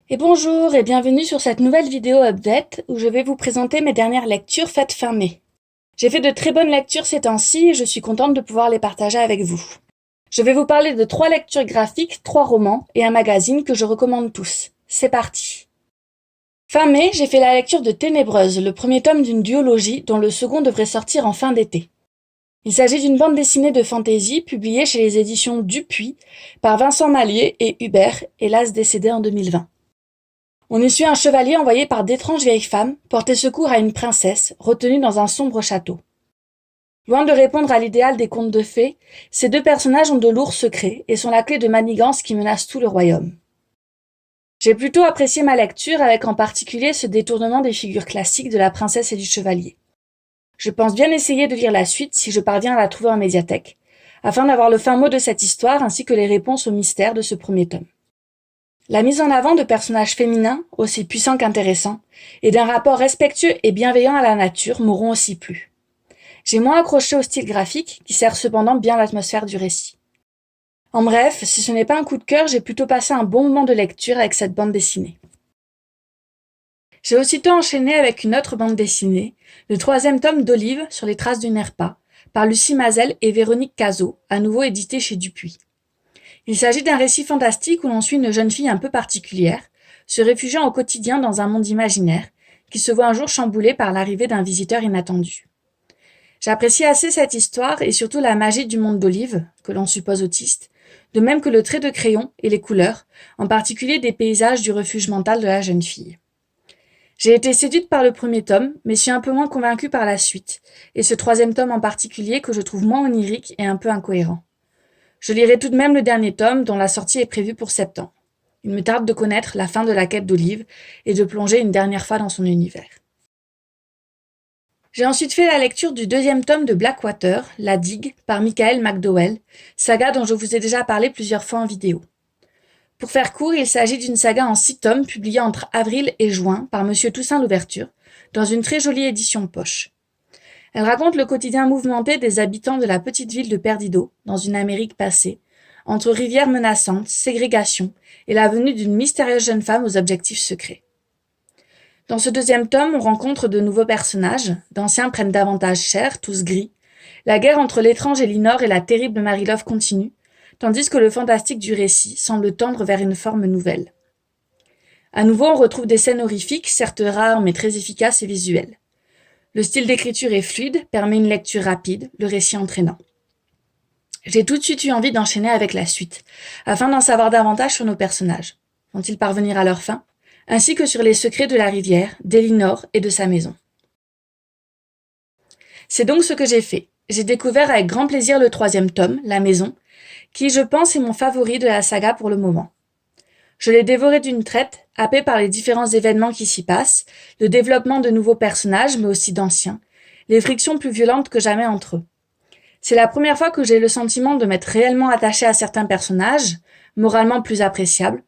Et bonjour et bienvenue sur cette nouvelle vidéo update où je vais vous présenter mes dernières lectures faites fin mai. J'ai fait de très bonnes lectures ces temps-ci et je suis contente de pouvoir les partager avec vous. Je vais vous parler de 3 lectures graphiques, 3 romans et un magazine que je recommande tous. C'est parti. Fin mai, j'ai fait la lecture de Ténébreuse, le premier tome d'une duologie dont le second devrait sortir en fin d'été. Il s'agit d'une bande dessinée de fantasy publiée chez les éditions Dupuis par Vincent Mallier et Hubert, hélas décédé en 2020. On y suit un chevalier envoyé par d'étranges vieilles femmes porter secours à une princesse retenue dans un sombre château. Loin de répondre à l'idéal des contes de fées, ces 2 personnages ont de lourds secrets et sont la clé de manigances qui menacent tout le royaume. J'ai plutôt apprécié ma lecture avec en particulier ce détournement des figures classiques de la princesse et du chevalier. Je pense bien essayer de lire la suite si je parviens à la trouver en médiathèque, afin d'avoir le fin mot de cette histoire ainsi que les réponses aux mystères de ce premier tome. La mise en avant de personnages féminins, aussi puissants qu'intéressants, et d'un rapport respectueux et bienveillant à la nature m'auront aussi plu. J'ai moins accroché au style graphique, qui sert cependant bien l'atmosphère du récit. En bref, si ce n'est pas un coup de cœur, j'ai plutôt passé un bon moment de lecture avec cette bande dessinée. J'ai aussitôt enchaîné avec une autre bande dessinée, le 3e tome d'Olive sur les traces d'une Herpa, par Lucie Mazel et Véronique Cazot, à nouveau édité chez Dupuis. Il s'agit d'un récit fantastique où l'on suit une jeune fille un peu particulière, se réfugiant au quotidien dans un monde imaginaire, qui se voit un jour chamboulé par l'arrivée d'un visiteur inattendu. J'apprécie assez cette histoire et surtout la magie du monde d'Olive, que l'on suppose autiste, de même que le trait de crayon et les couleurs, en particulier des paysages du refuge mental de la jeune fille. J'ai été séduite par le premier tome, mais suis un peu moins convaincue par la suite, et ce 3e tome en particulier que je trouve moins onirique et un peu incohérent. Je lirai tout de même le dernier tome dont la sortie est prévue pour septembre. Il me tarde de connaître la fin de la quête d'Olive et de plonger une dernière fois dans son univers. J'ai ensuite fait la lecture du 2e tome de Blackwater, La Digue, par Michael McDowell, saga dont je vous ai déjà parlé plusieurs fois en vidéo. Pour faire court, il s'agit d'une saga en 6 tomes publiée entre avril et juin par Monsieur Toussaint Louverture, dans une très jolie édition poche. Elle raconte le quotidien mouvementé des habitants de la petite ville de Perdido, dans une Amérique passée, entre rivières menaçantes, ségrégation et la venue d'une mystérieuse jeune femme aux objectifs secrets. Dans ce 2e tome, on rencontre de nouveaux personnages, d'anciens prennent davantage cher, tous gris. La guerre entre l'étrange Elinor et la terrible Marie-Love continue, tandis que le fantastique du récit semble tendre vers une forme nouvelle. À nouveau, on retrouve des scènes horrifiques, certes rares mais très efficaces et visuelles. Le style d'écriture est fluide, permet une lecture rapide, le récit entraînant. J'ai tout de suite eu envie d'enchaîner avec la suite, afin d'en savoir davantage sur nos personnages. Vont-ils parvenir à leur fin? Ainsi que sur les secrets de la rivière, d'Elinor et de sa maison. C'est donc ce que j'ai fait. J'ai découvert avec grand plaisir le 3e tome, La Maison, qui, je pense, est mon favori de la saga pour le moment. Je l'ai dévoré d'une traite, happé par les différents événements qui s'y passent, le développement de nouveaux personnages, mais aussi d'anciens, les frictions plus violentes que jamais entre eux. C'est la première fois que j'ai le sentiment de m'être réellement attaché à certains personnages, moralement plus appréciables,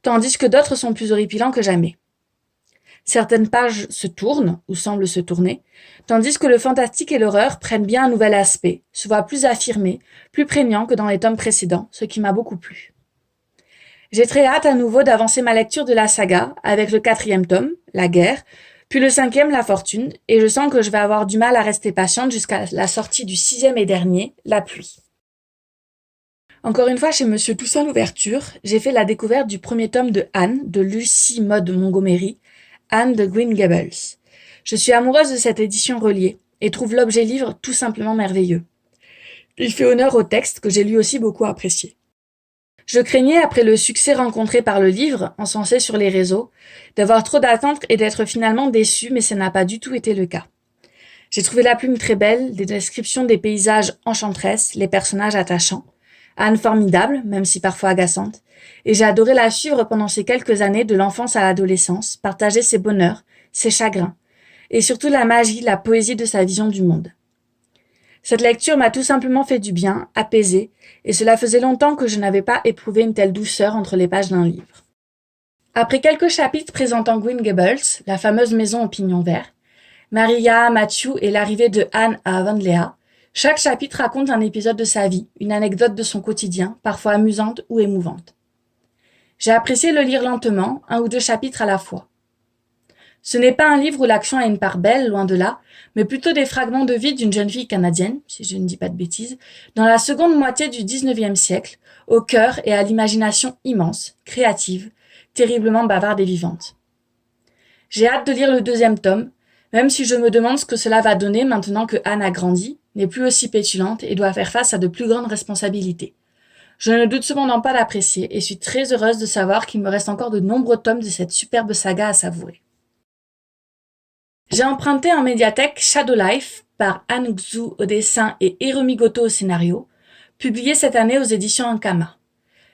tandis que d'autres sont plus horripilants que jamais. Certaines pages se tournent, ou semblent se tourner, tandis que le fantastique et l'horreur prennent bien un nouvel aspect, se voient plus affirmés, plus prégnants que dans les tomes précédents, ce qui m'a beaucoup plu. J'ai très hâte à nouveau d'avancer ma lecture de la saga, avec le 4e tome, La Guerre, puis le 5e, La Fortune, et je sens que je vais avoir du mal à rester patiente jusqu'à la sortie du 6e et dernier, La Pluie. Encore une fois chez Monsieur Toussaint Louverture, j'ai fait la découverte du 1er tome de Anne, de Lucy Maud Montgomery, Anne de Green Gables. Je suis amoureuse de cette édition reliée, et trouve l'objet livre tout simplement merveilleux. Il fait honneur au texte que j'ai lui aussi beaucoup apprécié. Je craignais, après le succès rencontré par le livre, encensé sur les réseaux, d'avoir trop d'attentes et d'être finalement déçue, mais ça n'a pas du tout été le cas. J'ai trouvé la plume très belle, des descriptions des paysages enchanteresses, les personnages attachants, Anne formidable, même si parfois agaçante, et j'ai adoré la suivre pendant ces quelques années de l'enfance à l'adolescence, partager ses bonheurs, ses chagrins, et surtout la magie, la poésie de sa vision du monde. Cette lecture m'a tout simplement fait du bien, apaisée, et cela faisait longtemps que je n'avais pas éprouvé une telle douceur entre les pages d'un livre. Après quelques chapitres présentant Green Gables, la fameuse maison au pignon vert, Maria, Matthew et l'arrivée de Anne à Avonlea, chaque chapitre raconte un épisode de sa vie, une anecdote de son quotidien, parfois amusante ou émouvante. J'ai apprécié le lire lentement, 1 ou 2 chapitres à la fois. Ce n'est pas un livre où l'action a une part belle, loin de là, mais plutôt des fragments de vie d'une jeune fille canadienne, si je ne dis pas de bêtises, dans la seconde moitié du XIXe siècle, au cœur et à l'imagination immense, créative, terriblement bavarde et vivante. J'ai hâte de lire le 2e tome, même si je me demande ce que cela va donner maintenant que Anne a grandi, n'est plus aussi pétulante et doit faire face à de plus grandes responsabilités. Je ne doute cependant pas d'apprécier et suis très heureuse de savoir qu'il me reste encore de nombreux tomes de cette superbe saga à savourer. J'ai emprunté en médiathèque Shadow Life par Anne Xu au dessin et Hiromi Goto au scénario, publié cette année aux éditions Ankama.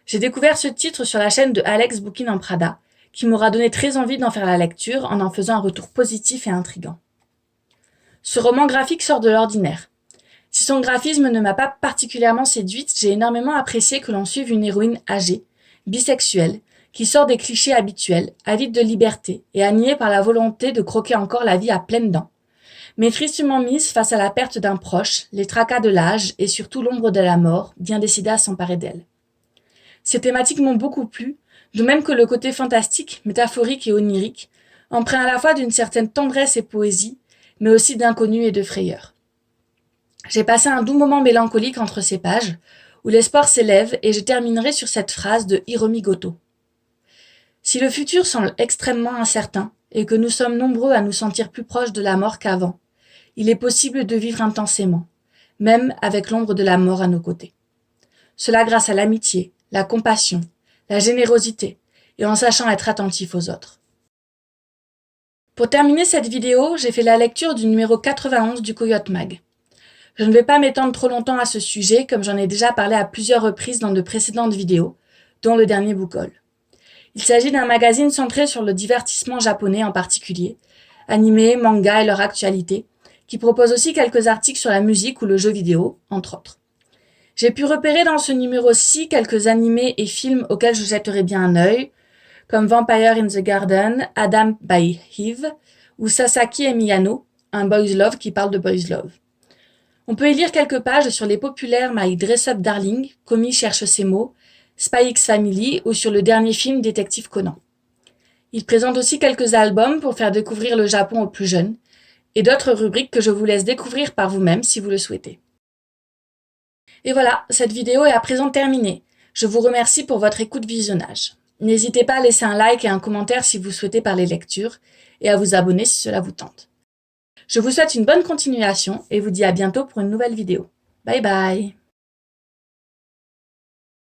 J'ai découvert ce titre sur la chaîne de Alex Bookin en Prada, qui m'aura donné très envie d'en faire la lecture en faisant un retour positif et intrigant. Ce roman graphique sort de l'ordinaire. Si son graphisme ne m'a pas particulièrement séduite, j'ai énormément apprécié que l'on suive une héroïne âgée, bisexuelle, qui sort des clichés habituels, avide de liberté et animée par la volonté de croquer encore la vie à pleines dents, mais tristement mise face à la perte d'un proche, les tracas de l'âge et surtout l'ombre de la mort, bien décidée à s'emparer d'elle. Ces thématiques m'ont beaucoup plu, de même que le côté fantastique, métaphorique et onirique, empreint à la fois d'une certaine tendresse et poésie, mais aussi d'inconnu et de frayeur. J'ai passé un doux moment mélancolique entre ces pages, où l'espoir s'élève et je terminerai sur cette phrase de Hiromi Goto. Si le futur semble extrêmement incertain et que nous sommes nombreux à nous sentir plus proches de la mort qu'avant, il est possible de vivre intensément, même avec l'ombre de la mort à nos côtés. Cela grâce à l'amitié, la compassion, la générosité et en sachant être attentif aux autres. Pour terminer cette vidéo, j'ai fait la lecture du numéro 91 du Coyote Mag. Je ne vais pas m'étendre trop longtemps à ce sujet comme j'en ai déjà parlé à plusieurs reprises dans de précédentes vidéos, dont le dernier book haul. Il s'agit d'un magazine centré sur le divertissement japonais en particulier, animé, manga et leur actualité, qui propose aussi quelques articles sur la musique ou le jeu vidéo, entre autres. J'ai pu repérer dans ce numéro-ci quelques animés et films auxquels je jetterai bien un œil, comme Vampire in the Garden, Adam by Eve, ou Sasaki et Miyano, un boys love qui parle de boys love. On peut y lire quelques pages sur les populaires My Dress Up Darling, Komi cherche ses mots, Spy X Family ou sur le dernier film Détective Conan. Il présente aussi quelques albums pour faire découvrir le Japon aux plus jeunes et d'autres rubriques que je vous laisse découvrir par vous-même si vous le souhaitez. Et voilà, cette vidéo est à présent terminée. Je vous remercie pour votre écoute visionnage. N'hésitez pas à laisser un like et un commentaire si vous souhaitez parler lecture et à vous abonner si cela vous tente. Je vous souhaite une bonne continuation et vous dis à bientôt pour une nouvelle vidéo. Bye bye!